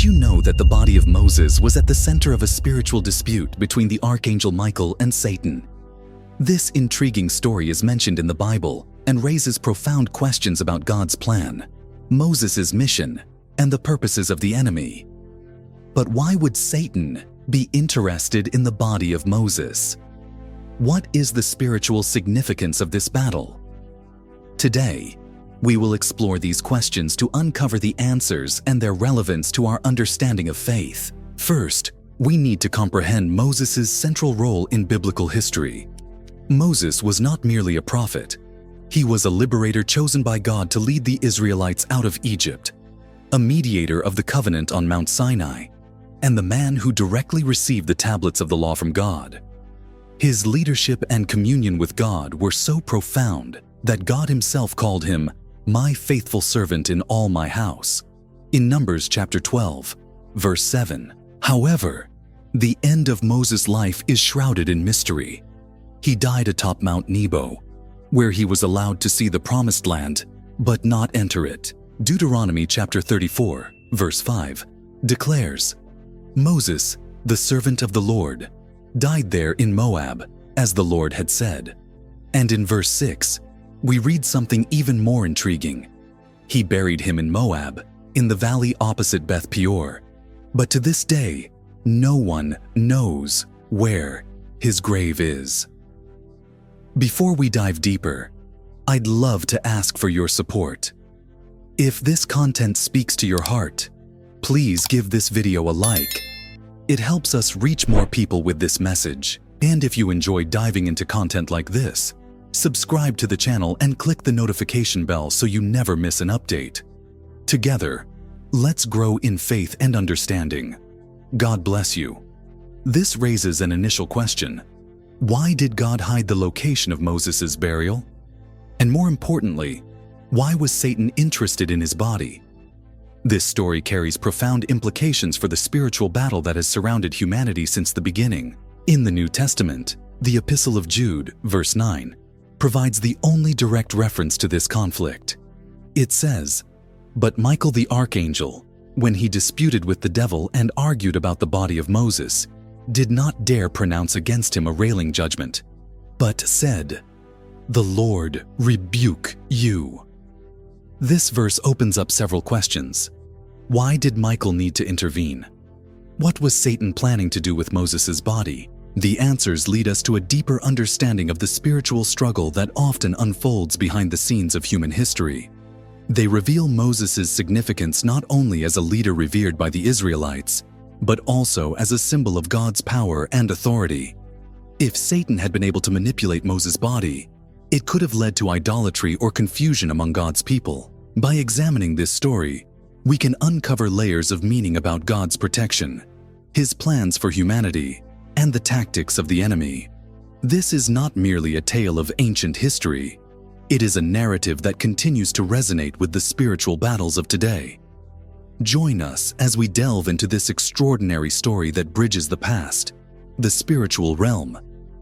Did you know that the body of Moses was at the center of a spiritual dispute between the Archangel Michael and Satan? This intriguing story is mentioned in the Bible and raises profound questions about God's plan, Moses' mission, and the purposes of the enemy. But why would Satan be interested in the body of Moses? What is the spiritual significance of this battle? Today, we will explore these questions to uncover the answers and their relevance to our understanding of faith. First, we need to comprehend Moses' central role in biblical history. Moses was not merely a prophet. He was a liberator chosen by God to lead the Israelites out of Egypt, a mediator of the covenant on Mount Sinai, and the man who directly received the tablets of the law from God. His leadership and communion with God were so profound that God himself called him my faithful servant in all my house, in Numbers chapter 12, verse 7. However, the end of Moses' life is shrouded in mystery. He died atop Mount Nebo, where he was allowed to see the promised land, but not enter it. Deuteronomy chapter 34, verse 5, declares, Moses, the servant of the Lord, died there in Moab, as the Lord had said. And in verse 6, we read something even more intriguing. He buried him in Moab, in the valley opposite Beth Peor. But to this day, no one knows where his grave is. Before we dive deeper, I'd love to ask for your support. If this content speaks to your heart, please give this video a like. It helps us reach more people with this message. And if you enjoy diving into content like this, subscribe to the channel and click the notification bell so you never miss an update. Together, let's grow in faith and understanding. God bless you. This raises an initial question. Why did God hide the location of Moses' burial? And more importantly, why was Satan interested in his body? This story carries profound implications for the spiritual battle that has surrounded humanity since the beginning. In the New Testament, the Epistle of Jude, verse 9, provides the only direct reference to this conflict. It says, "But Michael the archangel, when he disputed with the devil and argued about the body of Moses, did not dare pronounce against him a railing judgment, but said, 'The Lord rebuke you.'" This verse opens up several questions. Why did Michael need to intervene? What was Satan planning to do with Moses' body? The answers lead us to a deeper understanding of the spiritual struggle that often unfolds behind the scenes of human history. They reveal Moses' significance not only as a leader revered by the Israelites, but also as a symbol of God's power and authority. If Satan had been able to manipulate Moses' body, it could have led to idolatry or confusion among God's people. By examining this story, we can uncover layers of meaning about God's protection, his plans for humanity, and the tactics of the enemy. This is not merely a tale of ancient history. It is a narrative that continues to resonate with the spiritual battles of today. Join us as we delve into this extraordinary story that bridges the past, the spiritual realm,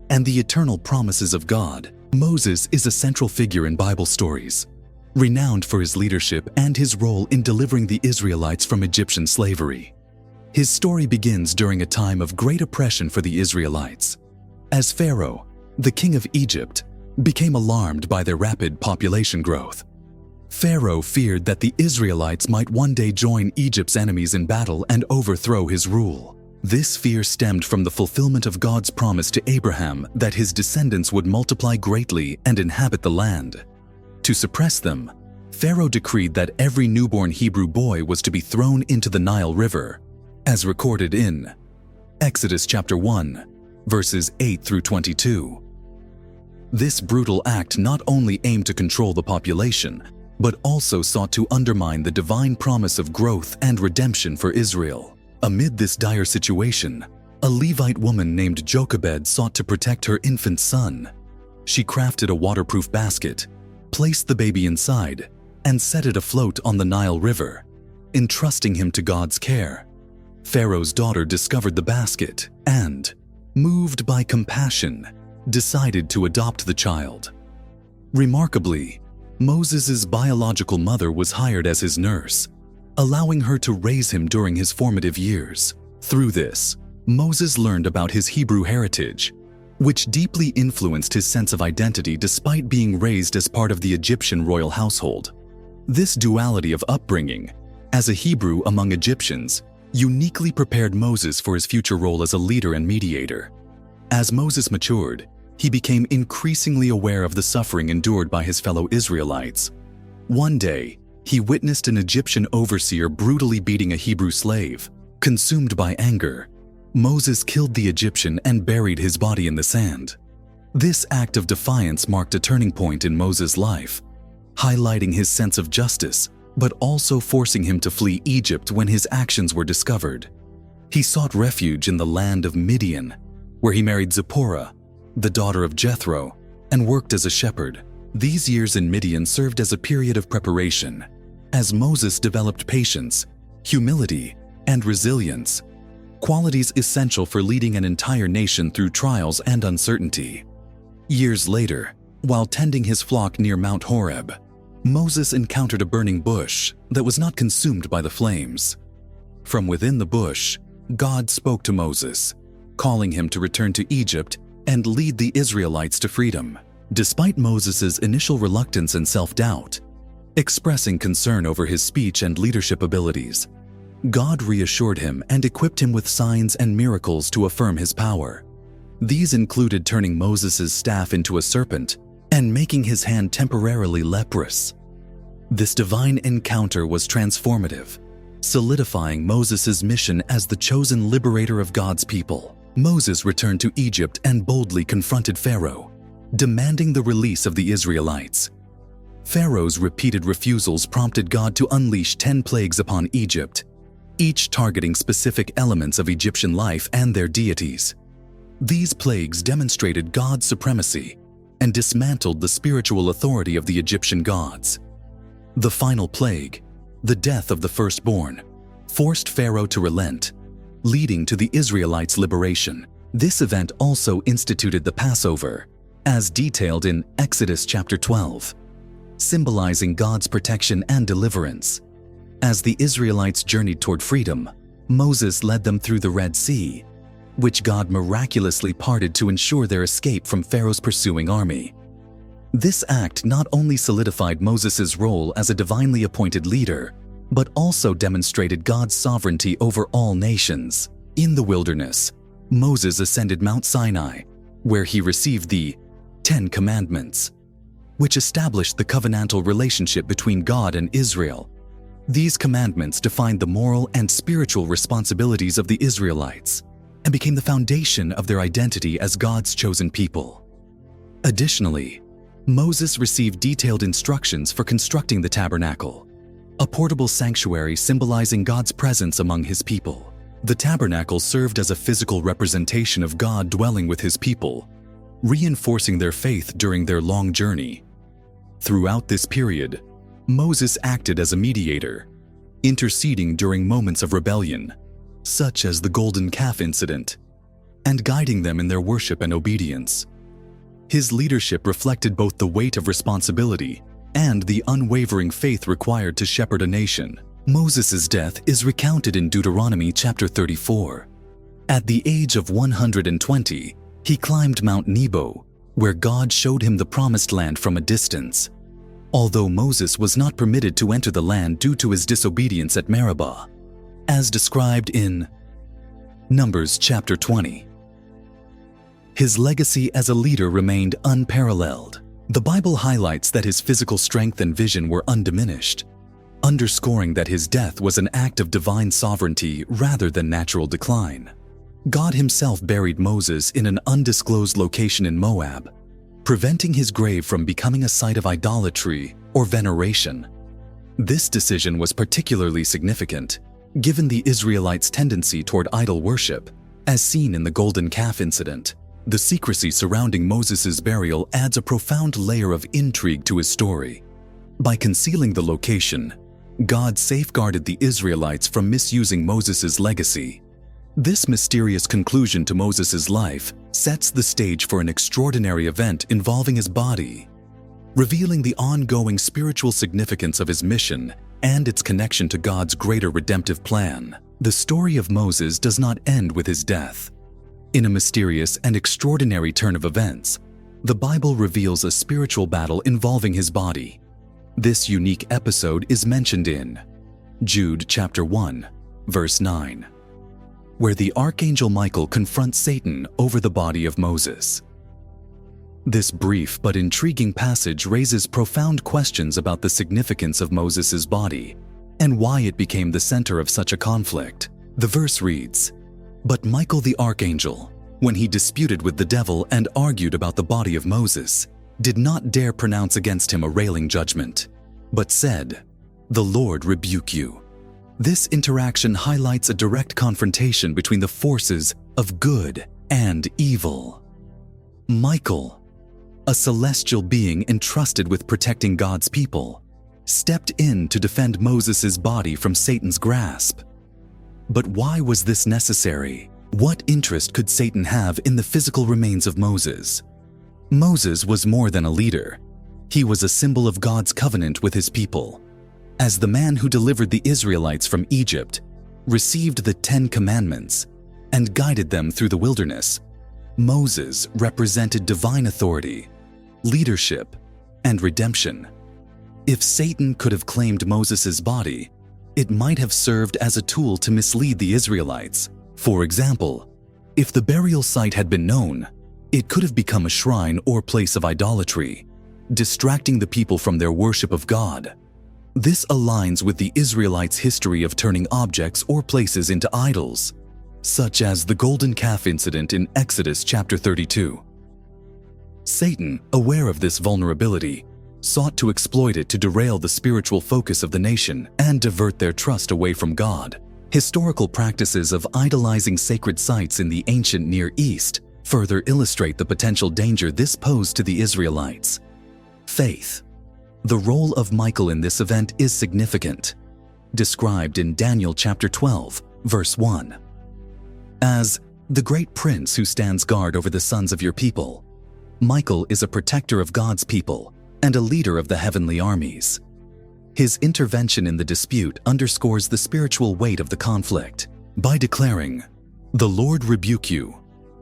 and the eternal promises of God. Moses is a central figure in Bible stories, renowned for his leadership and his role in delivering the Israelites from Egyptian slavery. His story begins during a time of great oppression for the Israelites, as Pharaoh, the king of Egypt, became alarmed by their rapid population growth. Pharaoh feared that the Israelites might one day join Egypt's enemies in battle and overthrow his rule. This fear stemmed from the fulfillment of God's promise to Abraham that his descendants would multiply greatly and inhabit the land. To suppress them, Pharaoh decreed that every newborn Hebrew boy was to be thrown into the Nile River, as recorded in Exodus chapter 1, verses 8 through 22. This brutal act not only aimed to control the population, but also sought to undermine the divine promise of growth and redemption for Israel. Amid this dire situation, a Levite woman named Jochebed sought to protect her infant son. She crafted a waterproof basket, placed the baby inside, and set it afloat on the Nile River, entrusting him to God's care. Pharaoh's daughter discovered the basket and, moved by compassion, decided to adopt the child. Remarkably, Moses' biological mother was hired as his nurse, allowing her to raise him during his formative years. Through this, Moses learned about his Hebrew heritage, which deeply influenced his sense of identity despite being raised as part of the Egyptian royal household. This duality of upbringing, as a Hebrew among Egyptians, uniquely prepared Moses for his future role as a leader and mediator. As Moses matured, he became increasingly aware of the suffering endured by his fellow Israelites. One day, he witnessed an Egyptian overseer brutally beating a Hebrew slave. Consumed by anger, Moses killed the Egyptian and buried his body in the sand. This act of defiance marked a turning point in Moses' life, highlighting his sense of justice, but also forcing him to flee Egypt when his actions were discovered. He sought refuge in the land of Midian, where he married Zipporah, the daughter of Jethro, and worked as a shepherd. These years in Midian served as a period of preparation, as Moses developed patience, humility, and resilience, qualities essential for leading an entire nation through trials and uncertainty. Years later, while tending his flock near Mount Horeb, Moses encountered a burning bush that was not consumed by the flames. From within the bush, God spoke to Moses, calling him to return to Egypt and lead the Israelites to freedom. Despite Moses' initial reluctance and self-doubt, expressing concern over his speech and leadership abilities, God reassured him and equipped him with signs and miracles to affirm his power. These included turning Moses' staff into a serpent and making his hand temporarily leprous. This divine encounter was transformative, solidifying Moses' mission as the chosen liberator of God's people. Moses returned to Egypt and boldly confronted Pharaoh, demanding the release of the Israelites. Pharaoh's repeated refusals prompted God to unleash 10 plagues upon Egypt, each targeting specific elements of Egyptian life and their deities. These plagues demonstrated God's supremacy and dismantled the spiritual authority of the Egyptian gods. The final plague, the death of the firstborn, forced Pharaoh to relent, leading to the Israelites' liberation. This event also instituted the Passover, as detailed in Exodus chapter 12, symbolizing God's protection and deliverance. As the Israelites journeyed toward freedom, Moses led them through the Red Sea, which God miraculously parted to ensure their escape from Pharaoh's pursuing army. This act not only solidified Moses' role as a divinely appointed leader, but also demonstrated God's sovereignty over all nations. In the wilderness, Moses ascended Mount Sinai, where he received the 10 Commandments, which established the covenantal relationship between God and Israel. These commandments defined the moral and spiritual responsibilities of the Israelites and became the foundation of their identity as God's chosen people. Additionally, Moses received detailed instructions for constructing the tabernacle, a portable sanctuary symbolizing God's presence among his people. The tabernacle served as a physical representation of God dwelling with his people, reinforcing their faith during their long journey. Throughout this period, Moses acted as a mediator, interceding during moments of rebellion, such as the golden calf incident, and guiding them in their worship and obedience. His leadership reflected both the weight of responsibility and the unwavering faith required to shepherd a nation. Moses' death is recounted in Deuteronomy chapter 34. At the age of 120, he climbed Mount Nebo, where God showed him the promised land from a distance. Although Moses was not permitted to enter the land due to his disobedience at Meribah, as described in Numbers chapter 20. His legacy as a leader remained unparalleled. The Bible highlights that his physical strength and vision were undiminished, underscoring that his death was an act of divine sovereignty rather than natural decline. God himself buried Moses in an undisclosed location in Moab, preventing his grave from becoming a site of idolatry or veneration. This decision was particularly significant, given the Israelites' tendency toward idol worship, as seen in the golden calf incident. The secrecy surrounding Moses' burial adds a profound layer of intrigue to his story. By concealing the location, God safeguarded the Israelites from misusing Moses' legacy. This mysterious conclusion to Moses' life sets the stage for an extraordinary event involving his body, revealing the ongoing spiritual significance of his mission and its connection to God's greater redemptive plan. The story of Moses does not end with his death. In a mysterious and extraordinary turn of events, the Bible reveals a spiritual battle involving his body. This unique episode is mentioned in Jude chapter 1, verse 9, where the Archangel Michael confronts Satan over the body of Moses. This brief but intriguing passage raises profound questions about the significance of Moses' body and why it became the center of such a conflict. The verse reads, "But Michael the archangel, when he disputed with the devil and argued about the body of Moses, did not dare pronounce against him a railing judgment, but said, 'The Lord rebuke you.'" This interaction highlights a direct confrontation between the forces of good and evil. Michael, a celestial being entrusted with protecting God's people, stepped in to defend Moses' body from Satan's grasp. But why was this necessary? What interest could Satan have in the physical remains of Moses? Moses was more than a leader. He was a symbol of God's covenant with his people. As the man who delivered the Israelites from Egypt, received the 10 Commandments, and guided them through the wilderness, Moses represented divine authority, leadership, and redemption. If Satan could have claimed Moses' body, it might have served as a tool to mislead the Israelites. For example, if the burial site had been known, it could have become a shrine or place of idolatry, distracting the people from their worship of God. This aligns with the Israelites' history of turning objects or places into idols, such as the golden calf incident in Exodus chapter 32. Satan, aware of this vulnerability, sought to exploit it to derail the spiritual focus of the nation and divert their trust away from God. Historical practices of idolizing sacred sites in the ancient Near East further illustrate the potential danger this posed to the Israelites. Faith. The role of Michael in this event is significant, described in Daniel chapter 12, verse 1. As the great prince who stands guard over the sons of your people, Michael is a protector of God's people and a leader of the heavenly armies. His intervention in the dispute underscores the spiritual weight of the conflict. By declaring, "The Lord rebuke you,"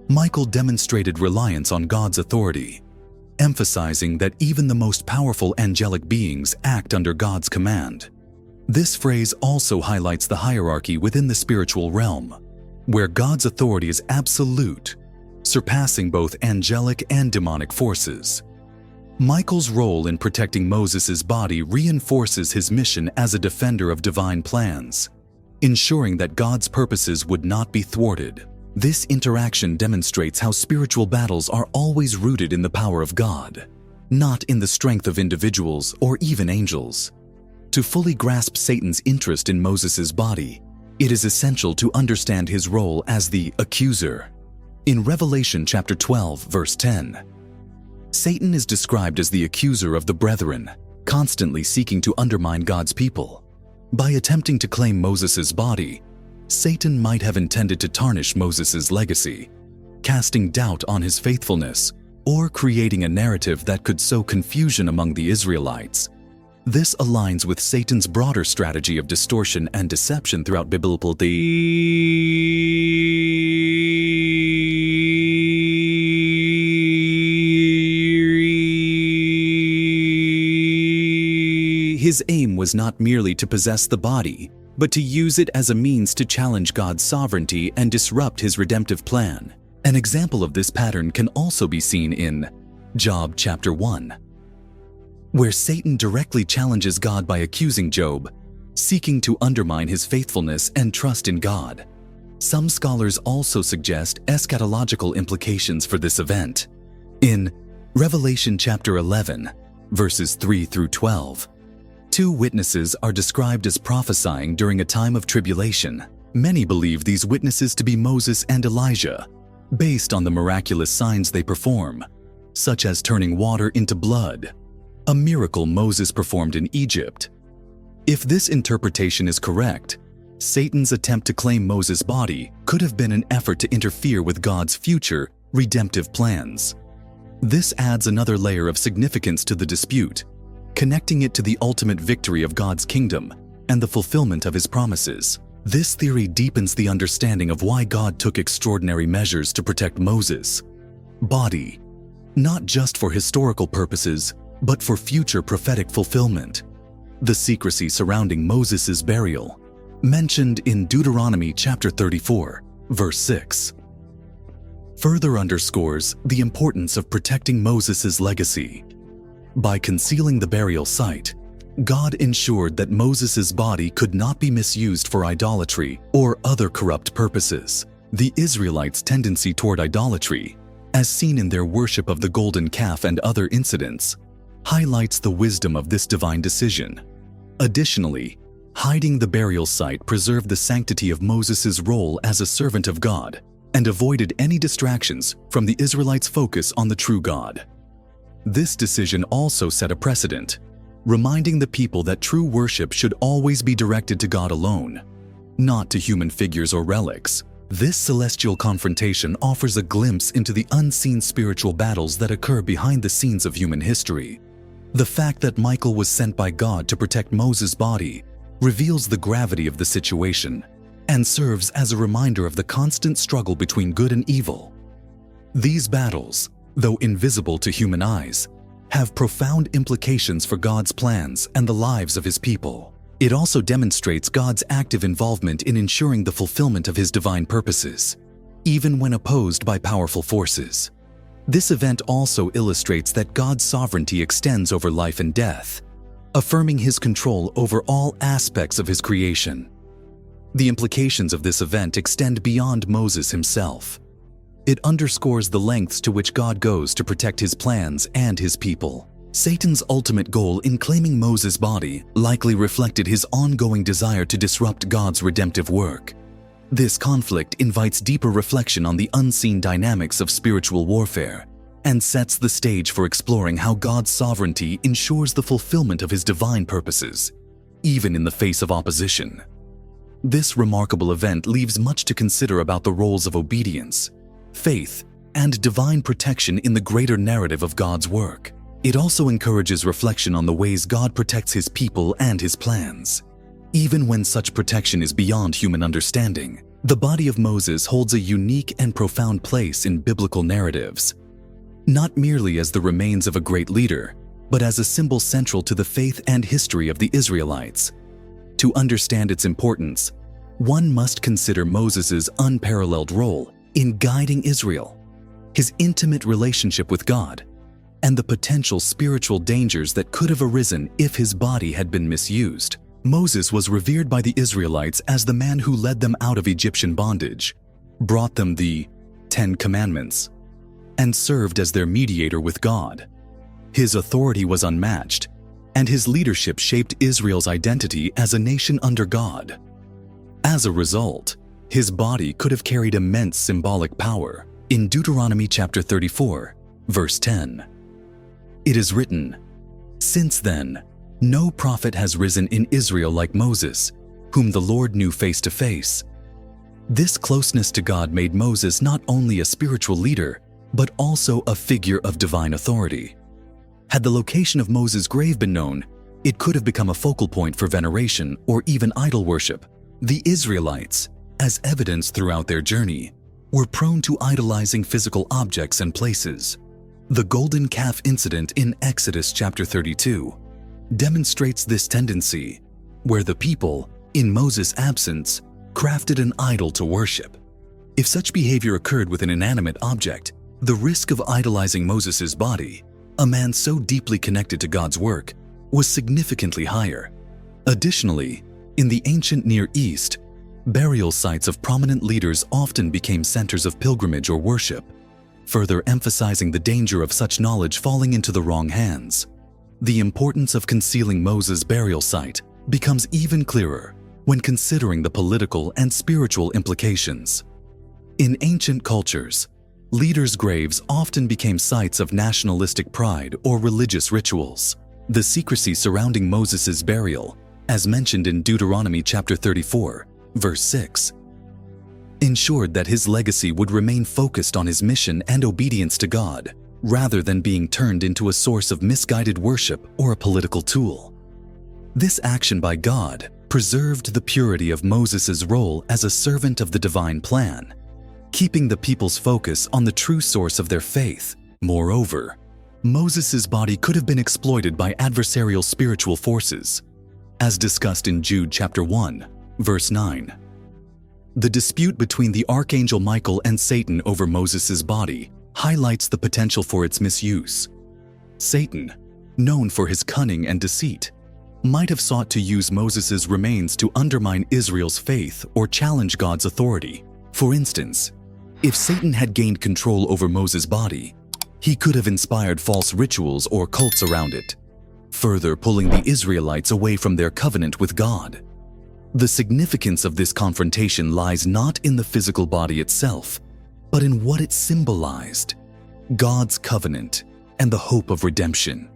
Michael demonstrated reliance on God's authority, emphasizing that even the most powerful angelic beings act under God's command. This phrase also highlights the hierarchy within the spiritual realm, where God's authority is absolute, surpassing both angelic and demonic forces. Michael's role in protecting Moses' body reinforces his mission as a defender of divine plans, ensuring that God's purposes would not be thwarted. This interaction demonstrates how spiritual battles are always rooted in the power of God, not in the strength of individuals or even angels. To fully grasp Satan's interest in Moses' body, it is essential to understand his role as the accuser. In Revelation chapter 12, verse 10, Satan is described as the accuser of the brethren, constantly seeking to undermine God's people. By attempting to claim Moses' body, Satan might have intended to tarnish Moses' legacy, casting doubt on his faithfulness, or creating a narrative that could sow confusion among the Israelites. This aligns with Satan's broader strategy of distortion and deception throughout biblical His aim was not merely to possess the body, but to use it as a means to challenge God's sovereignty and disrupt his redemptive plan. An example of this pattern can also be seen in Job chapter 1, where Satan directly challenges God by accusing Job, seeking to undermine his faithfulness and trust in God. Some scholars also suggest eschatological implications for this event. In Revelation chapter 11, verses 3 through 12, 2 witnesses are described as prophesying during a time of tribulation. Many believe these witnesses to be Moses and Elijah, based on the miraculous signs they perform, such as turning water into blood, a miracle Moses performed in Egypt. If this interpretation is correct, Satan's attempt to claim Moses' body could have been an effort to interfere with God's future redemptive plans. This adds another layer of significance to the dispute, connecting it to the ultimate victory of God's kingdom and the fulfillment of his promises. This theory deepens the understanding of why God took extraordinary measures to protect Moses' body, not just for historical purposes, but for future prophetic fulfillment. The secrecy surrounding Moses' burial, mentioned in Deuteronomy chapter 34, verse 6, further underscores the importance of protecting Moses' legacy. By concealing the burial site, God ensured that Moses' body could not be misused for idolatry or other corrupt purposes. The Israelites' tendency toward idolatry, as seen in their worship of the golden calf and other incidents, highlights the wisdom of this divine decision. Additionally, hiding the burial site preserved the sanctity of Moses' role as a servant of God and avoided any distractions from the Israelites' focus on the true God. This decision also set a precedent, reminding the people that true worship should always be directed to God alone, not to human figures or relics. This celestial confrontation offers a glimpse into the unseen spiritual battles that occur behind the scenes of human history. The fact that Michael was sent by God to protect Moses' body reveals the gravity of the situation and serves as a reminder of the constant struggle between good and evil. These battles, though invisible to human eyes, have profound implications for God's plans and the lives of His people. It also demonstrates God's active involvement in ensuring the fulfillment of His divine purposes, even when opposed by powerful forces. This event also illustrates that God's sovereignty extends over life and death, affirming His control over all aspects of His creation. The implications of this event extend beyond Moses himself. It underscores the lengths to which God goes to protect His plans and His people. Satan's ultimate goal in claiming Moses' body likely reflected his ongoing desire to disrupt God's redemptive work. This conflict invites deeper reflection on the unseen dynamics of spiritual warfare and sets the stage for exploring how God's sovereignty ensures the fulfillment of His divine purposes, even in the face of opposition. This remarkable event leaves much to consider about the roles of obedience, faith, and divine protection in the greater narrative of God's work. It also encourages reflection on the ways God protects His people and His plans. Even when such protection is beyond human understanding, the body of Moses holds a unique and profound place in biblical narratives, not merely as the remains of a great leader, but as a symbol central to the faith and history of the Israelites. To understand its importance, one must consider Moses' unparalleled role in guiding Israel, his intimate relationship with God, and the potential spiritual dangers that could have arisen if his body had been misused. Moses was revered by the Israelites as the man who led them out of Egyptian bondage, brought them the 10 Commandments, and served as their mediator with God. His authority was unmatched, and his leadership shaped Israel's identity as a nation under God. As a result, his body could have carried immense symbolic power. In Deuteronomy chapter 34, verse 10, it is written, "Since then, no prophet has risen in Israel like Moses, whom the Lord knew face to face." This closeness to God made Moses not only a spiritual leader, but also a figure of divine authority. Had the location of Moses' grave been known, it could have become a focal point for veneration or even idol worship. The Israelites, as evidenced throughout their journey, were prone to idolizing physical objects and places. The golden calf incident in Exodus chapter 32 demonstrates this tendency, where the people, in Moses' absence, crafted an idol to worship. If such behavior occurred with an inanimate object, the risk of idolizing Moses' body, a man so deeply connected to God's work, was significantly higher. Additionally, in the ancient Near East, burial sites of prominent leaders often became centers of pilgrimage or worship, further emphasizing the danger of such knowledge falling into the wrong hands. The importance of concealing Moses' burial site becomes even clearer when considering the political and spiritual implications. In ancient cultures, leaders' graves often became sites of nationalistic pride or religious rituals. The secrecy surrounding Moses' burial, as mentioned in Deuteronomy chapter 34, verse 6, ensured that his legacy would remain focused on his mission and obedience to God, rather than being turned into a source of misguided worship or a political tool. This action by God preserved the purity of Moses' role as a servant of the divine plan, keeping the people's focus on the true source of their faith. Moreover, Moses' body could have been exploited by adversarial spiritual forces, as discussed in Jude chapter 1, verse 9. The dispute between the Archangel Michael and Satan over Moses' body highlights the potential for its misuse. Satan, known for his cunning and deceit, might have sought to use Moses' remains to undermine Israel's faith or challenge God's authority. For instance, if Satan had gained control over Moses' body, he could have inspired false rituals or cults around it, further pulling the Israelites away from their covenant with God. The significance of this confrontation lies not in the physical body itself, but in what it symbolized: God's covenant and the hope of redemption.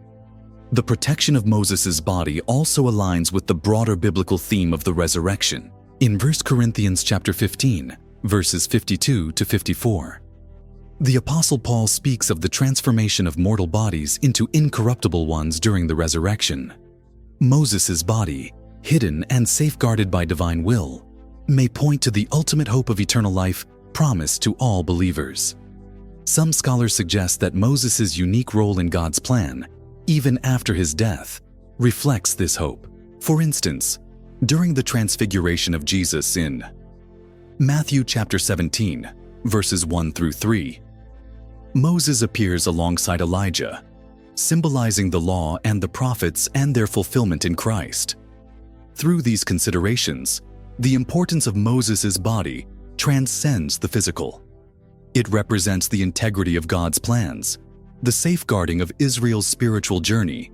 The protection of Moses' body also aligns with the broader biblical theme of the resurrection. In 1 Corinthians chapter 15, verses 52 to 54, the Apostle Paul speaks of the transformation of mortal bodies into incorruptible ones during the resurrection. Moses' body, hidden and safeguarded by divine will, may point to the ultimate hope of eternal life promised to all believers. Some scholars suggest that Moses' unique role in God's plan, even after his death, reflects this hope. For instance, during the transfiguration of Jesus in Matthew chapter 17, verses 1 through 3, Moses appears alongside Elijah, symbolizing the law and the prophets and their fulfillment in Christ. Through these considerations, the importance of Moses' body transcends the physical. It represents the integrity of God's plans, the safeguarding of Israel's spiritual journey,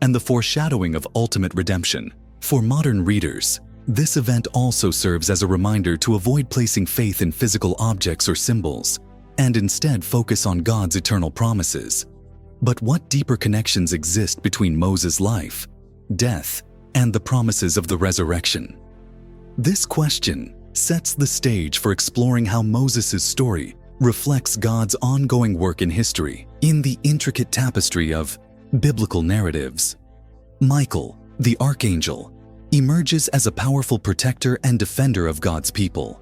and the foreshadowing of ultimate redemption. For modern readers, this event also serves as a reminder to avoid placing faith in physical objects or symbols, and instead focus on God's eternal promises. But what deeper connections exist between Moses' life, death, and the promises of the resurrection? This question sets the stage for exploring how Moses' story reflects God's ongoing work in history. In the intricate tapestry of biblical narratives, Michael, the archangel, emerges as a powerful protector and defender of God's people.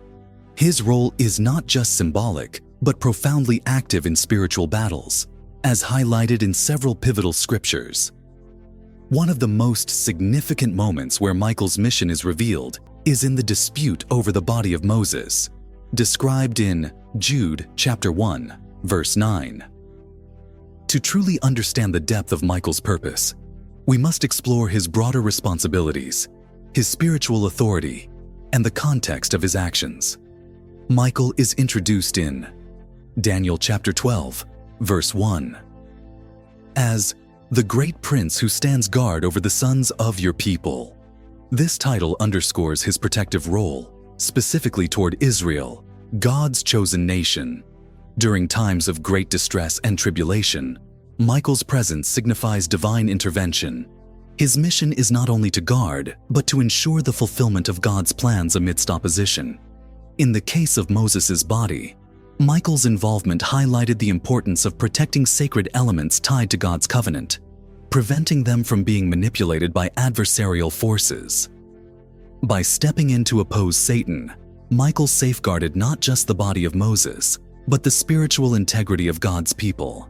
His role is not just symbolic, but profoundly active in spiritual battles, as highlighted in several pivotal scriptures. One of the most significant moments where Michael's mission is revealed is in the dispute over the body of Moses, described in Jude chapter 1, verse 9. To truly understand the depth of Michael's purpose, we must explore his broader responsibilities, his spiritual authority, and the context of his actions. Michael is introduced in Daniel chapter 12, verse 1, as the great prince who stands guard over the sons of your people. This title underscores his protective role, specifically toward Israel, God's chosen nation. During times of great distress and tribulation, Michael's presence signifies divine intervention. His mission is not only to guard, but to ensure the fulfillment of God's plans amidst opposition. In the case of Moses' body, Michael's involvement highlighted the importance of protecting sacred elements tied to God's covenant, preventing them from being manipulated by adversarial forces. By stepping in to oppose Satan, Michael safeguarded not just the body of Moses, but the spiritual integrity of God's people,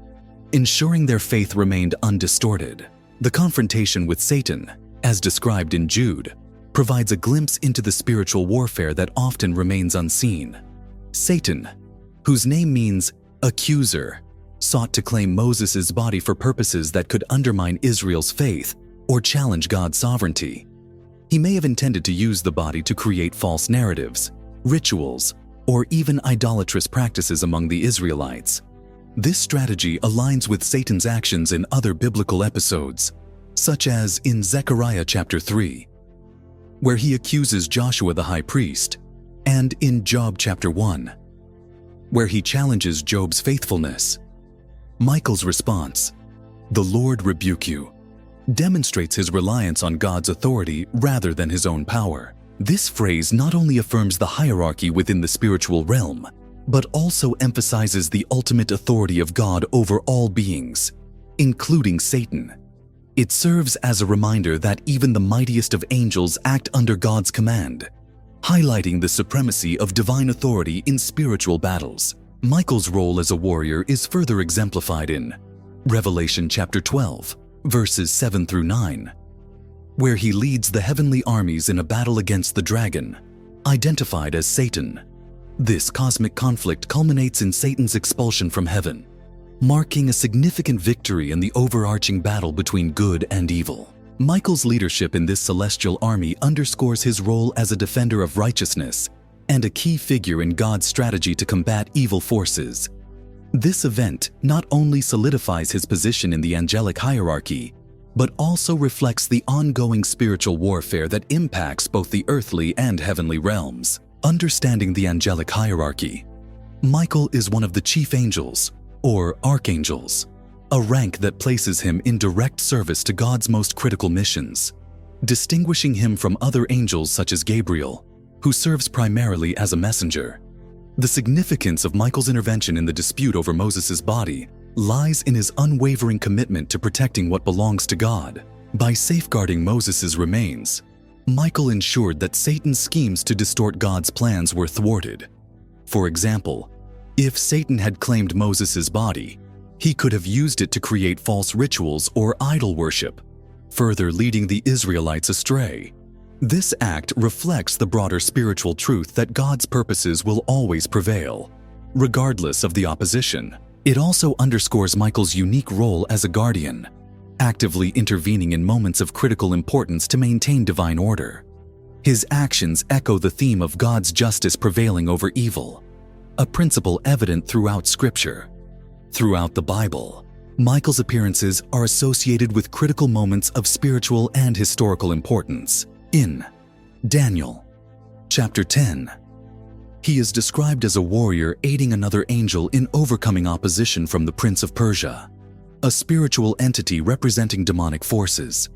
ensuring their faith remained undistorted. The confrontation with Satan, as described in Jude, provides a glimpse into the spiritual warfare that often remains unseen. Satan, whose name means accuser, sought to claim Moses' body for purposes that could undermine Israel's faith or challenge God's sovereignty. He may have intended to use the body to create false narratives, rituals, or even idolatrous practices among the Israelites. This strategy aligns with Satan's actions in other biblical episodes, such as in Zechariah chapter 3, where he accuses Joshua the high priest, and in Job chapter 1, where he challenges Job's faithfulness. Michael's response, "The Lord rebuke you," demonstrates his reliance on God's authority rather than his own power. This phrase not only affirms the hierarchy within the spiritual realm, but also emphasizes the ultimate authority of God over all beings, including Satan. It serves as a reminder that even the mightiest of angels act under God's command, highlighting the supremacy of divine authority in spiritual battles. Michael's role as a warrior is further exemplified in Revelation chapter 12, verses 7 through 9, where he leads the heavenly armies in a battle against the dragon, identified as Satan. This cosmic conflict culminates in Satan's expulsion from heaven, marking a significant victory in the overarching battle between good and evil. Michael's leadership in this celestial army underscores his role as a defender of righteousness and a key figure in God's strategy to combat evil forces. This event not only solidifies his position in the angelic hierarchy, but also reflects the ongoing spiritual warfare that impacts both the earthly and heavenly realms. Understanding the angelic hierarchy, Michael is one of the chief angels, or archangels, a rank that places him in direct service to God's most critical missions, distinguishing him from other angels such as Gabriel, who serves primarily as a messenger. The significance of Michael's intervention in the dispute over Moses' body lies in his unwavering commitment to protecting what belongs to God. By safeguarding Moses' remains, Michael ensured that Satan's schemes to distort God's plans were thwarted. For example, if Satan had claimed Moses' body, he could have used it to create false rituals or idol worship, further leading the Israelites astray. This act reflects the broader spiritual truth that God's purposes will always prevail, regardless of the opposition. It also underscores Michael's unique role as a guardian, actively intervening in moments of critical importance to maintain divine order. His actions echo the theme of God's justice prevailing over evil, a principle evident throughout Scripture. Throughout the Bible, Michael's appearances are associated with critical moments of spiritual and historical importance. In Daniel chapter 10, he is described as a warrior aiding another angel in overcoming opposition from the Prince of Persia, a spiritual entity representing demonic forces.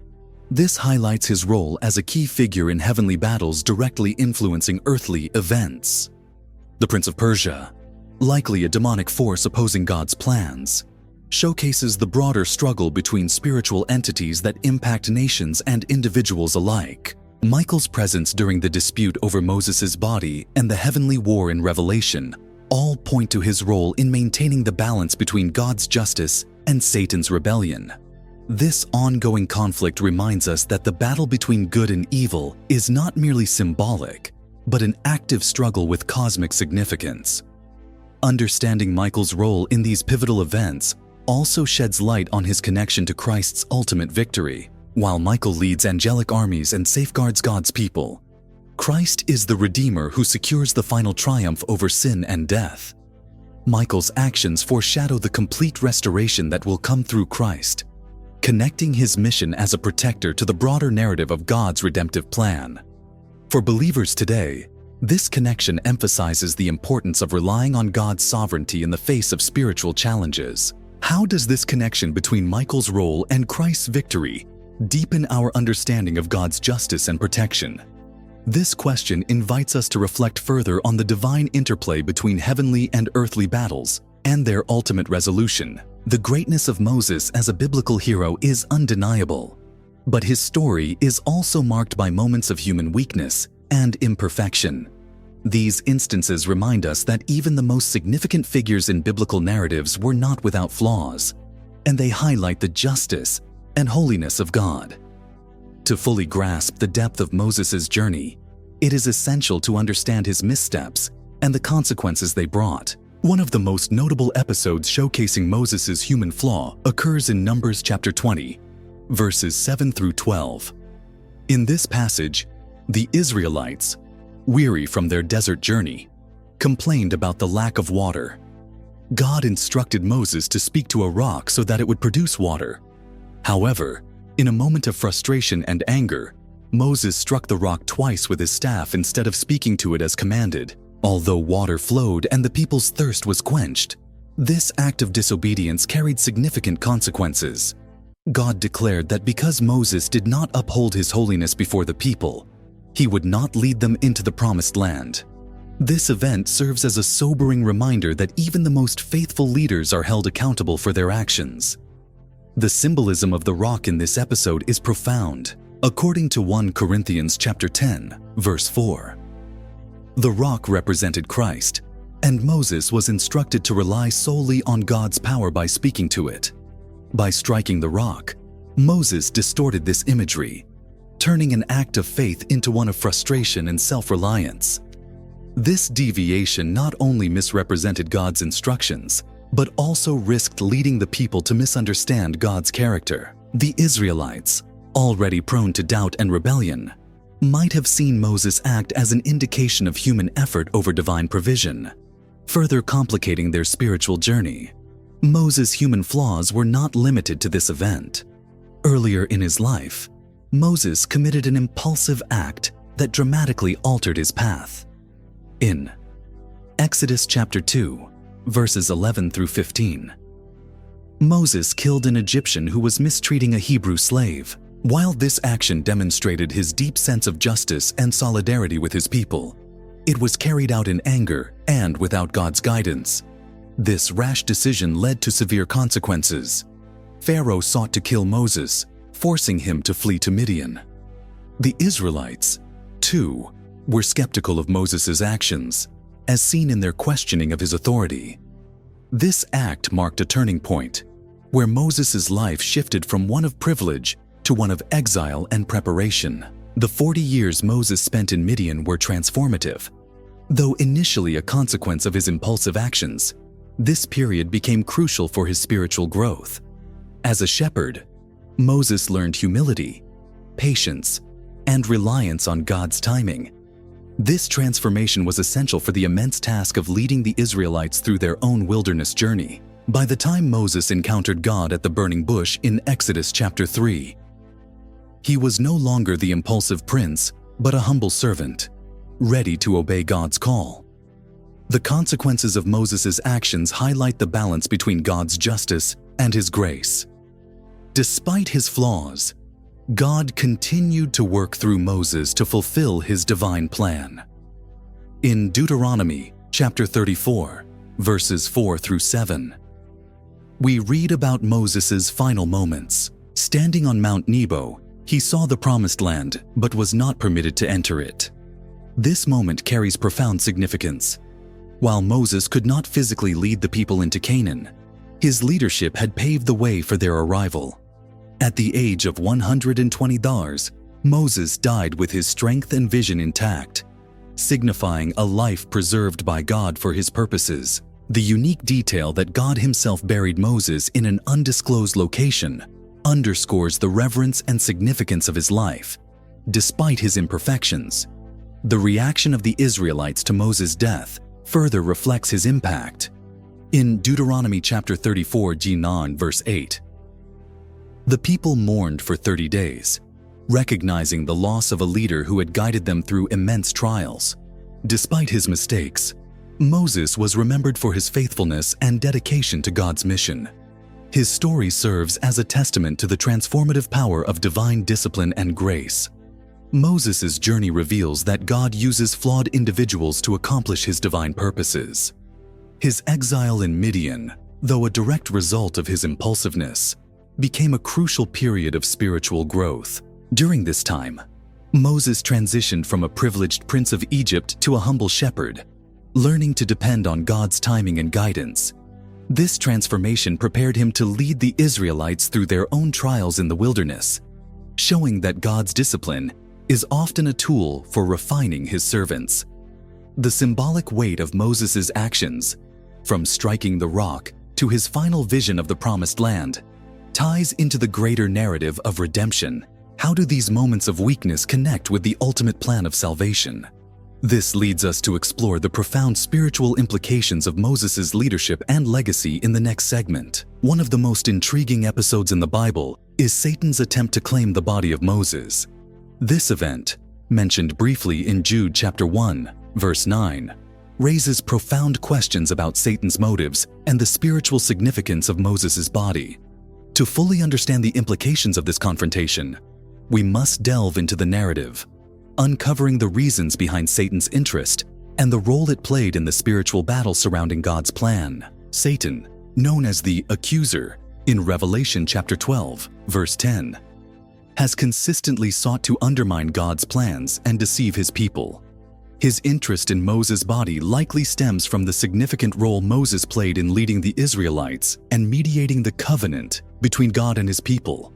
This highlights his role as a key figure in heavenly battles directly influencing earthly events. The Prince of Persia, likely a demonic force opposing God's plans, showcases the broader struggle between spiritual entities that impact nations and individuals alike. Michael's presence during the dispute over Moses' body and the heavenly war in Revelation all point to his role in maintaining the balance between God's justice and Satan's rebellion. This ongoing conflict reminds us that the battle between good and evil is not merely symbolic, but an active struggle with cosmic significance. Understanding Michael's role in these pivotal events also sheds light on his connection to Christ's ultimate victory. While Michael leads angelic armies and safeguards God's people, Christ is the Redeemer who secures the final triumph over sin and death. Michael's actions foreshadow the complete restoration that will come through Christ, connecting his mission as a protector to the broader narrative of God's redemptive plan. For believers today, this connection emphasizes the importance of relying on God's sovereignty in the face of spiritual challenges. How does this connection between Michael's role and Christ's victory deepen our understanding of God's justice and protection? This question invites us to reflect further on the divine interplay between heavenly and earthly battles and their ultimate resolution. The greatness of Moses as a biblical hero is undeniable, but his story is also marked by moments of human weakness and imperfection. These instances remind us that even the most significant figures in biblical narratives were not without flaws, and they highlight the justice and holiness of God. To fully grasp the depth of Moses' journey, it is essential to understand his missteps and the consequences they brought. One of the most notable episodes showcasing Moses' human flaw occurs in Numbers chapter 20, verses 7 through 12. In this passage, the Israelites, weary from their desert journey, complained about the lack of water. God instructed Moses to speak to a rock so that it would produce water. However, in a moment of frustration and anger, Moses struck the rock twice with his staff instead of speaking to it as commanded. Although water flowed and the people's thirst was quenched, this act of disobedience carried significant consequences. God declared that because Moses did not uphold his holiness before the people, he would not lead them into the promised land. This event serves as a sobering reminder that even the most faithful leaders are held accountable for their actions. The symbolism of the rock in this episode is profound. According to 1 Corinthians chapter 10, verse 4, the rock represented Christ, and Moses was instructed to rely solely on God's power by speaking to it. By striking the rock, Moses distorted this imagery, turning an act of faith into one of frustration and self-reliance. This deviation not only misrepresented God's instructions, but also risked leading the people to misunderstand God's character. The Israelites, already prone to doubt and rebellion, might have seen Moses act as an indication of human effort over divine provision, further complicating their spiritual journey. Moses' human flaws were not limited to this event. Earlier in his life, Moses committed an impulsive act that dramatically altered his path. In Exodus chapter 2, verses 11 through 15, Moses killed an Egyptian who was mistreating a Hebrew slave. While this action demonstrated his deep sense of justice and solidarity with his people, it was carried out in anger and without God's guidance. This rash decision led to severe consequences. Pharaoh sought to kill Moses, forcing him to flee to Midian. The Israelites, too, were skeptical of Moses' actions, as seen in their questioning of his authority. This act marked a turning point, where Moses' life shifted from one of privilege to one of exile and preparation. The 40 years Moses spent in Midian were transformative. Though initially a consequence of his impulsive actions, this period became crucial for his spiritual growth. As a shepherd, Moses learned humility, patience, and reliance on God's timing. This transformation was essential for the immense task of leading the Israelites through their own wilderness journey. By the time Moses encountered God at the burning bush in Exodus chapter 3, he was no longer the impulsive prince, but a humble servant, ready to obey God's call. The consequences of Moses' actions highlight the balance between God's justice and his grace. Despite his flaws, God continued to work through Moses to fulfill his divine plan. In Deuteronomy chapter 34, verses 4 through 7, we read about Moses' final moments. Standing on Mount Nebo, he saw the promised land, but was not permitted to enter it. This moment carries profound significance. While Moses could not physically lead the people into Canaan, his leadership had paved the way for their arrival. At the age of 120 years, Moses died with his strength and vision intact, signifying a life preserved by God for his purposes. The unique detail that God himself buried Moses in an undisclosed location underscores the reverence and significance of his life. Despite his imperfections, the reaction of the Israelites to Moses' death further reflects his impact. In Deuteronomy chapter 34, verse 8, the people mourned for 30 days, recognizing the loss of a leader who had guided them through immense trials. Despite his mistakes, Moses was remembered for his faithfulness and dedication to God's mission. His story serves as a testament to the transformative power of divine discipline and grace. Moses' journey reveals that God uses flawed individuals to accomplish his divine purposes. His exile in Midian, though a direct result of his impulsiveness, became a crucial period of spiritual growth. During this time, Moses transitioned from a privileged prince of Egypt to a humble shepherd, learning to depend on God's timing and guidance. This transformation prepared him to lead the Israelites through their own trials in the wilderness, showing that God's discipline is often a tool for refining his servants. The symbolic weight of Moses' actions, from striking the rock to his final vision of the promised land, ties into the greater narrative of redemption. How do these moments of weakness connect with the ultimate plan of salvation? This leads us to explore the profound spiritual implications of Moses' leadership and legacy in the next segment. One of the most intriguing episodes in the Bible is Satan's attempt to claim the body of Moses. This event, mentioned briefly in Jude chapter 1, verse 9, raises profound questions about Satan's motives and the spiritual significance of Moses' body. To fully understand the implications of this confrontation, we must delve into the narrative, uncovering the reasons behind Satan's interest and the role it played in the spiritual battle surrounding God's plan. Satan, known as the accuser, in Revelation chapter 12, verse 10, has consistently sought to undermine God's plans and deceive his people. His interest in Moses' body likely stems from the significant role Moses played in leading the Israelites and mediating the covenant between God and his people.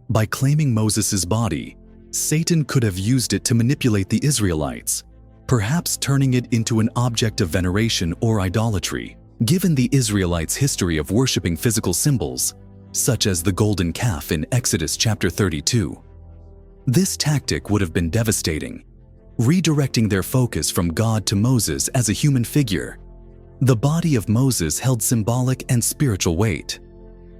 By claiming Moses' body, Satan could have used it to manipulate the Israelites, perhaps turning it into an object of veneration or idolatry. Given the Israelites' history of worshiping physical symbols, such as the golden calf in Exodus chapter 32, this tactic would have been devastating, redirecting their focus from God to Moses as a human figure. The body of Moses held symbolic and spiritual weight.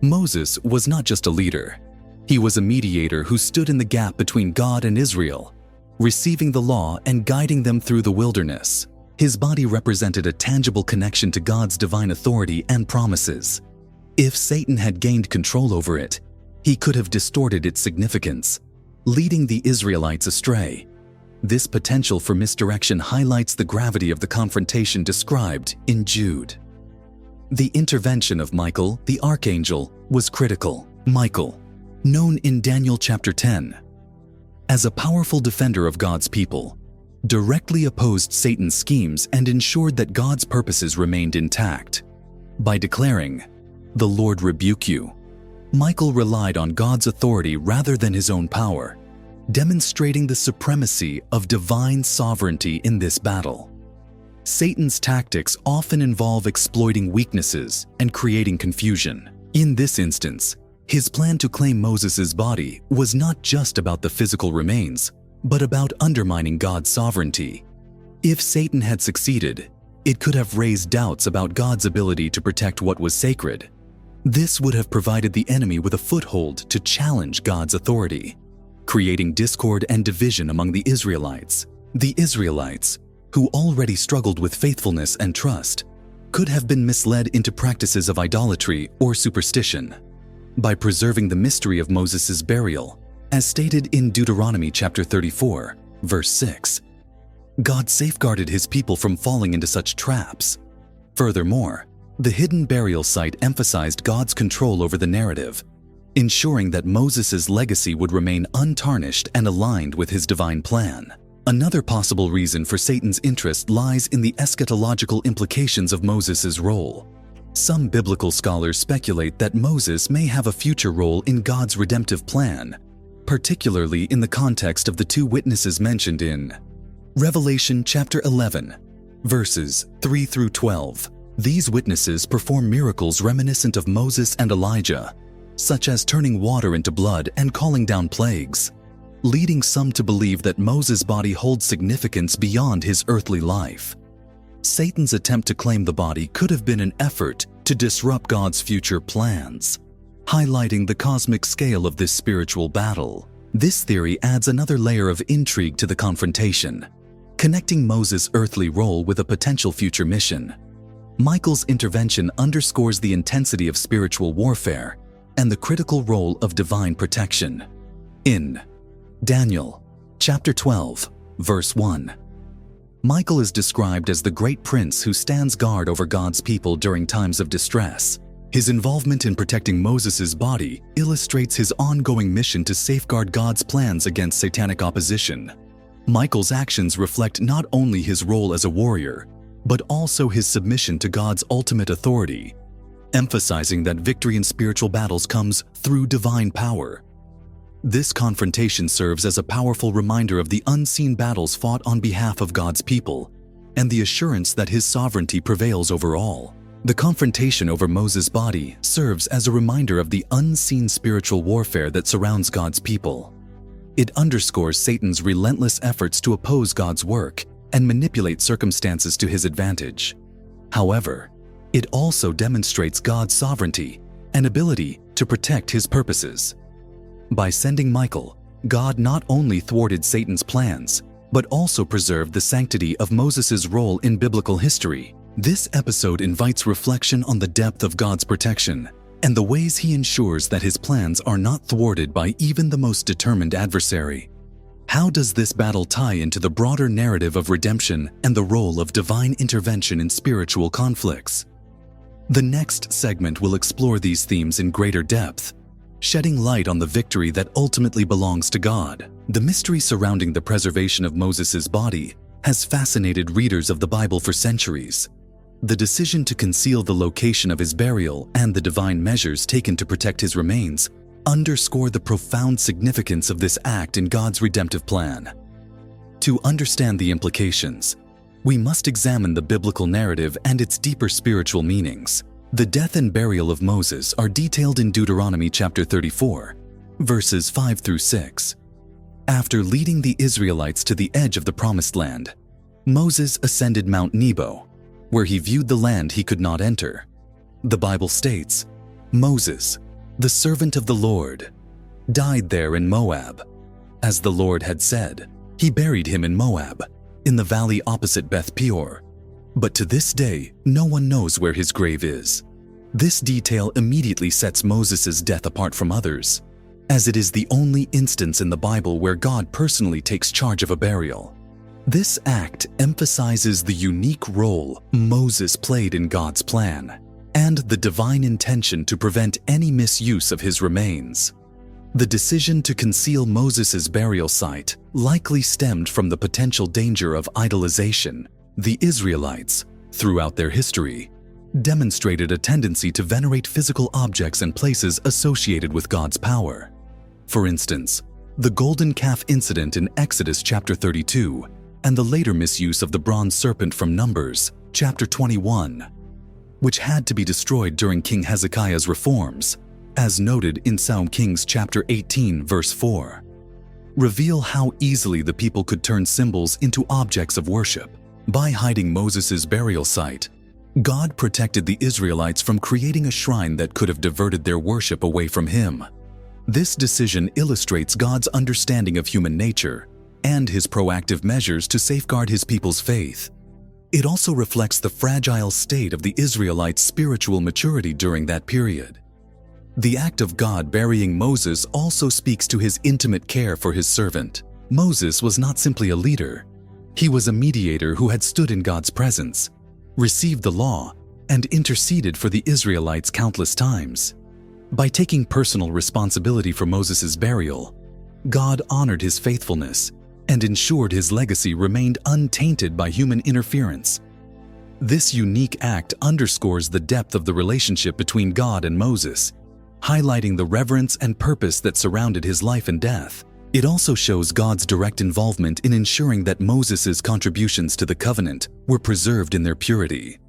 Moses was not just a leader. He was a mediator who stood in the gap between God and Israel, receiving the law and guiding them through the wilderness. His body represented a tangible connection to God's divine authority and promises. If Satan had gained control over it, he could have distorted its significance, leading the Israelites astray. This potential for misdirection highlights the gravity of the confrontation described in Jude. The intervention of Michael, the Archangel, was critical. Michael, known in Daniel chapter 10 as a powerful defender of God's people, directly opposed Satan's schemes and ensured that God's purposes remained intact. By declaring, "The Lord rebuke you," Michael relied on God's authority rather than his own power, demonstrating the supremacy of divine sovereignty in this battle. Satan's tactics often involve exploiting weaknesses and creating confusion. In this instance, his plan to claim Moses' body was not just about the physical remains, but about undermining God's sovereignty. If Satan had succeeded, it could have raised doubts about God's ability to protect what was sacred. This would have provided the enemy with a foothold to challenge God's authority, creating discord and division among the Israelites. The Israelites, who already struggled with faithfulness and trust, could have been misled into practices of idolatry or superstition. By preserving the mystery of Moses' burial, as stated in Deuteronomy chapter 34, verse 6, God safeguarded his people from falling into such traps. Furthermore, the hidden burial site emphasized God's control over the narrative, ensuring that Moses' legacy would remain untarnished and aligned with his divine plan. Another possible reason for Satan's interest lies in the eschatological implications of Moses' role. Some biblical scholars speculate that Moses may have a future role in God's redemptive plan, particularly in the context of the two witnesses mentioned in Revelation chapter 11, verses 3 through 12. These witnesses perform miracles reminiscent of Moses and Elijah, such as turning water into blood and calling down plagues, leading some to believe that Moses' body holds significance beyond his earthly life. Satan's attempt to claim the body could have been an effort to disrupt God's future plans, highlighting the cosmic scale of this spiritual battle. This theory adds another layer of intrigue to the confrontation, connecting Moses' earthly role with a potential future mission. Michael's intervention underscores the intensity of spiritual warfare and the critical role of divine protection. In Daniel chapter 12, verse 1, Michael is described as the great prince who stands guard over God's people during times of distress. His involvement in protecting Moses' body illustrates his ongoing mission to safeguard God's plans against satanic opposition. Michael's actions reflect not only his role as a warrior, but also his submission to God's ultimate authority, emphasizing that victory in spiritual battles comes through divine power. This confrontation serves as a powerful reminder of the unseen battles fought on behalf of God's people and the assurance that his sovereignty prevails over all. The confrontation over Moses' body serves as a reminder of the unseen spiritual warfare that surrounds God's people. It underscores Satan's relentless efforts to oppose God's work and manipulate circumstances to his advantage. However, it also demonstrates God's sovereignty and ability to protect his purposes. By sending Michael, God not only thwarted Satan's plans, but also preserved the sanctity of Moses' role in biblical history. This episode invites reflection on the depth of God's protection and the ways he ensures that his plans are not thwarted by even the most determined adversary. How does this battle tie into the broader narrative of redemption and the role of divine intervention in spiritual conflicts? The next segment will explore these themes in greater depth, shedding light on the victory that ultimately belongs to God. The mystery surrounding the preservation of Moses' body has fascinated readers of the Bible for centuries. The decision to conceal the location of his burial and the divine measures taken to protect his remains underscore the profound significance of this act in God's redemptive plan. To understand the implications, we must examine the biblical narrative and its deeper spiritual meanings. The death and burial of Moses are detailed in Deuteronomy chapter 34, verses 5 through 6. After leading the Israelites to the edge of the Promised Land, Moses ascended Mount Nebo, where he viewed the land he could not enter. The Bible states, "Moses, the servant of the Lord, died there in Moab. As the Lord had said, he buried him in Moab, in the valley opposite Beth Peor. But to this day, no one knows where his grave is." This detail immediately sets Moses' death apart from others, as it is the only instance in the Bible where God personally takes charge of a burial. This act emphasizes the unique role Moses played in God's plan and the divine intention to prevent any misuse of his remains. The decision to conceal Moses' burial site likely stemmed from the potential danger of idolization. The Israelites, throughout their history, demonstrated a tendency to venerate physical objects and places associated with God's power. For instance, the golden calf incident in Exodus chapter 32 and the later misuse of the bronze serpent from Numbers chapter 21, which had to be destroyed during King Hezekiah's reforms, as noted in 2 Kings chapter 18 verse 4, reveal how easily the people could turn symbols into objects of worship. By hiding Moses' burial site, God protected the Israelites from creating a shrine that could have diverted their worship away from him. This decision illustrates God's understanding of human nature and his proactive measures to safeguard his people's faith. It also reflects the fragile state of the Israelites' spiritual maturity during that period. The act of God burying Moses also speaks to his intimate care for his servant. Moses was not simply a leader. He was a mediator who had stood in God's presence, received the law, and interceded for the Israelites countless times. By taking personal responsibility for Moses' burial, God honored his faithfulness and ensured his legacy remained untainted by human interference. This unique act underscores the depth of the relationship between God and Moses, highlighting the reverence and purpose that surrounded his life and death. It also shows God's direct involvement in ensuring that Moses' contributions to the covenant were preserved in their purity.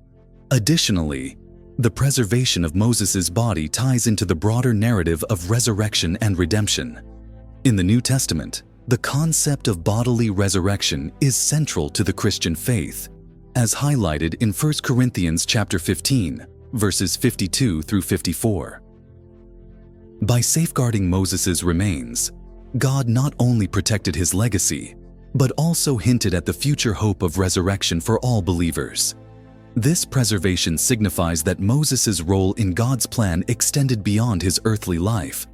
Additionally, the preservation of Moses' body ties into the broader narrative of resurrection and redemption. In the New Testament, the concept of bodily resurrection is central to the Christian faith, as highlighted in 1 Corinthians chapter 15, verses 52 through 54. By safeguarding Moses' remains, God not only protected his legacy, but also hinted at the future hope of resurrection for all believers. This preservation signifies that Moses' role in God's plan extended beyond his earthly life,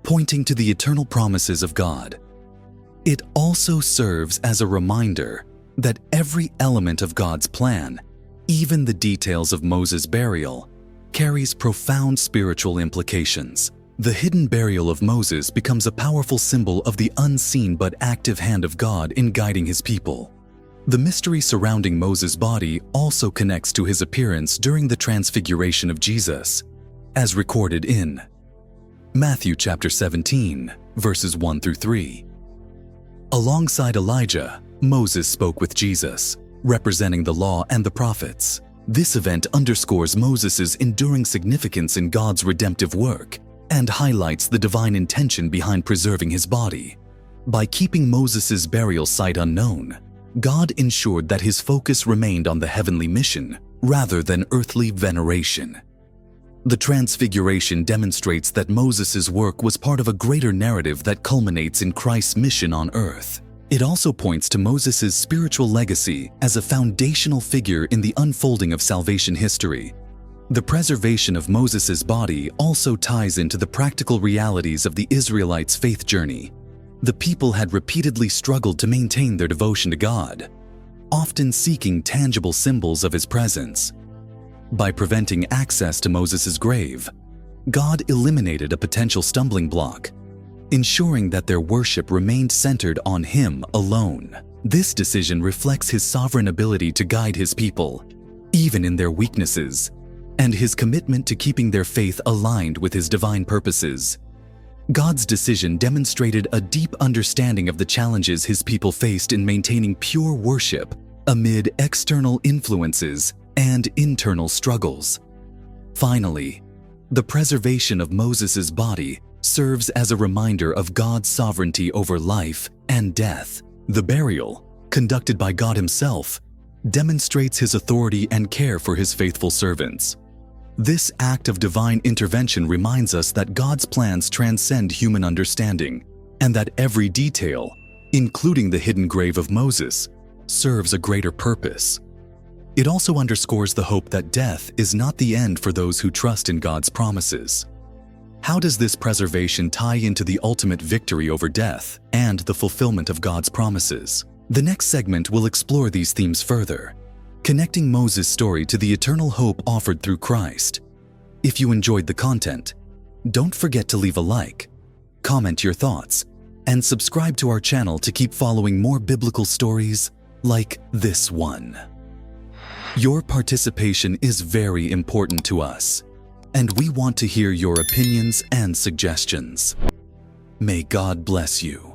pointing to the eternal promises of God. It also serves as a reminder that every element of God's plan, even the details of Moses' burial, carries profound spiritual implications. The hidden burial of Moses becomes a powerful symbol of the unseen but active hand of God in guiding his people. The mystery surrounding Moses' body also connects to his appearance during the transfiguration of Jesus, as recorded in Matthew chapter 17, verses 1 through 3. Alongside Elijah, Moses spoke with Jesus, representing the law and the prophets. This event underscores Moses' enduring significance in God's redemptive work and highlights the divine intention behind preserving his body. By keeping Moses' burial site unknown, God ensured that his focus remained on the heavenly mission rather than earthly veneration. The Transfiguration demonstrates that Moses' work was part of a greater narrative that culminates in Christ's mission on earth. It also points to Moses' spiritual legacy as a foundational figure in the unfolding of salvation history. The preservation of Moses' body also ties into the practical realities of the Israelites' faith journey. The people had repeatedly struggled to maintain their devotion to God, often seeking tangible symbols of his presence. By preventing access to Moses' grave, God eliminated a potential stumbling block, ensuring that their worship remained centered on Him alone. This decision reflects His sovereign ability to guide His people, even in their weaknesses, and His commitment to keeping their faith aligned with His divine purposes. God's decision demonstrated a deep understanding of the challenges His people faced in maintaining pure worship amid external influences and internal struggles. Finally, the preservation of Moses' body serves as a reminder of God's sovereignty over life and death. The burial, conducted by God Himself, demonstrates His authority and care for His faithful servants. This act of divine intervention reminds us that God's plans transcend human understanding, and that every detail, including the hidden grave of Moses, serves a greater purpose. It also underscores the hope that death is not the end for those who trust in God's promises. How does this preservation tie into the ultimate victory over death and the fulfillment of God's promises? The next segment will explore these themes further, connecting Moses' story to the eternal hope offered through Christ. If you enjoyed the content, don't forget to leave a like, comment your thoughts, and subscribe to our channel to keep following more biblical stories like this one. Your participation is very important to us, and we want to hear your opinions and suggestions. May God bless you.